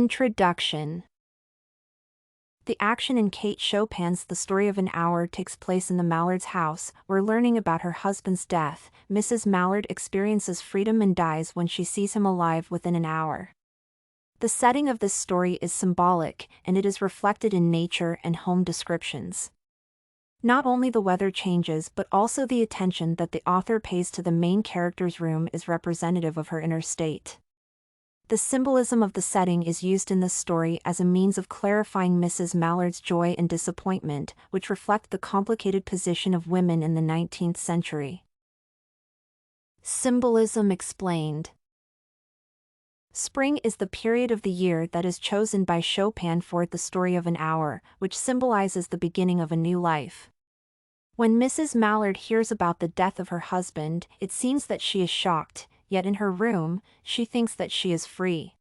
Introduction. The action in Kate Chopin's The Story of an Hour takes place in the Mallard's house, where, learning about her husband's death, Mrs. Mallard experiences freedom and dies when she sees him alive within an hour. The setting of this story is symbolic, and it is reflected in nature and home descriptions. Not only the weather changes but also the attention that the author pays to the main character's room is representative of her inner state. The symbolism of the setting is used in this story as a means of clarifying Mrs. Mallard's joy and disappointment, which reflect the complicated position of women in the 19th century. Symbolism explained. Spring is the period of the year that is chosen by Chopin for The Story of an Hour, which symbolizes the beginning of a new life. When Mrs. Mallard hears about the death of her husband, it seems that she is shocked, yet in her room, she thinks that she is free.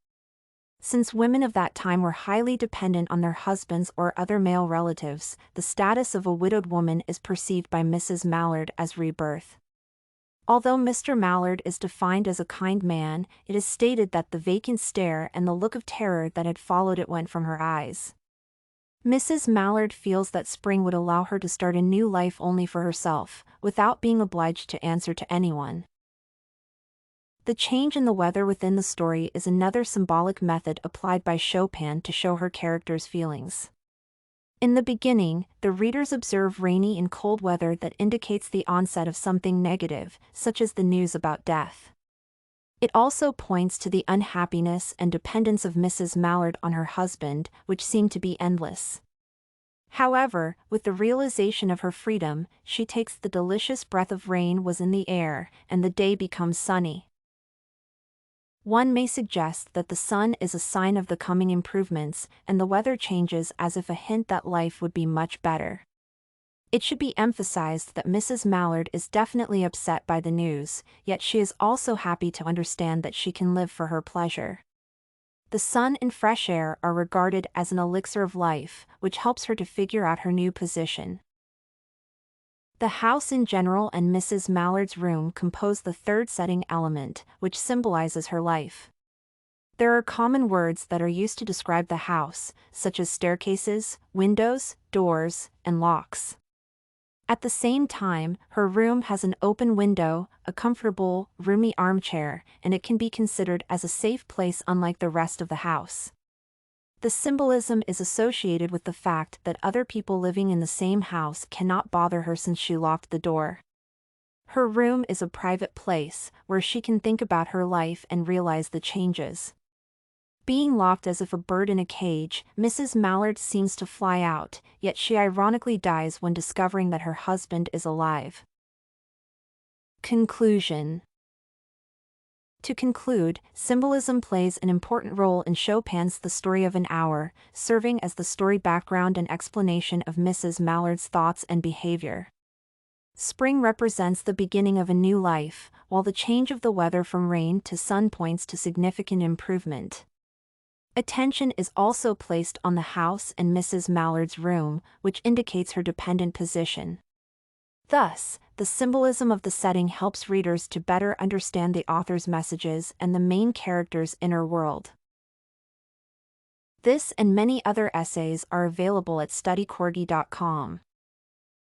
Since women of that time were highly dependent on their husbands or other male relatives, the status of a widowed woman is perceived by Mrs. Mallard as rebirth. Although Mr. Mallard is defined as a kind man, it is stated that the vacant stare and the look of terror that had followed it went from her eyes. Mrs. Mallard feels that spring would allow her to start a new life only for herself, without being obliged to answer to anyone. The change in the weather within the story is another symbolic method applied by Chopin to show her character's feelings. In the beginning, the readers observe rainy and cold weather that indicates the onset of something negative, such as the news about death. It also points to the unhappiness and dependence of Mrs. Mallard on her husband, which seem to be endless. However, with the realization of her freedom, she takes the delicious breath of rain was in the air, and the day becomes sunny. One may suggest that the sun is a sign of the coming improvements, and the weather changes as if a hint that life would be much better. It should be emphasized that Mrs. Mallard is definitely upset by the news, yet she is also happy to understand that she can live for her pleasure. The sun and fresh air are regarded as an elixir of life, which helps her to figure out her new position. The house in general and Mrs. Mallard's room compose the third setting element, which symbolizes her life. There are common words that are used to describe the house, such as staircases, windows, doors, and locks. At the same time, her room has an open window, a comfortable, roomy armchair, and it can be considered as a safe place unlike the rest of the house. The symbolism is associated with the fact that other people living in the same house cannot bother her since she locked the door. Her room is a private place, where she can think about her life and realize the changes. Being locked as if a bird in a cage, Mrs. Mallard seems to fly out, yet she ironically dies when discovering that her husband is alive. Conclusion. To conclude, symbolism plays an important role in Chopin's The Story of an Hour, serving as the story background and explanation of Mrs. Mallard's thoughts and behavior. Spring represents the beginning of a new life, while the change of the weather from rain to sun points to significant improvement. Attention is also placed on the house and Mrs. Mallard's room, which indicates her dependent position. Thus, the symbolism of the setting helps readers to better understand the author's messages and the main character's inner world. This and many other essays are available at studycorgi.com.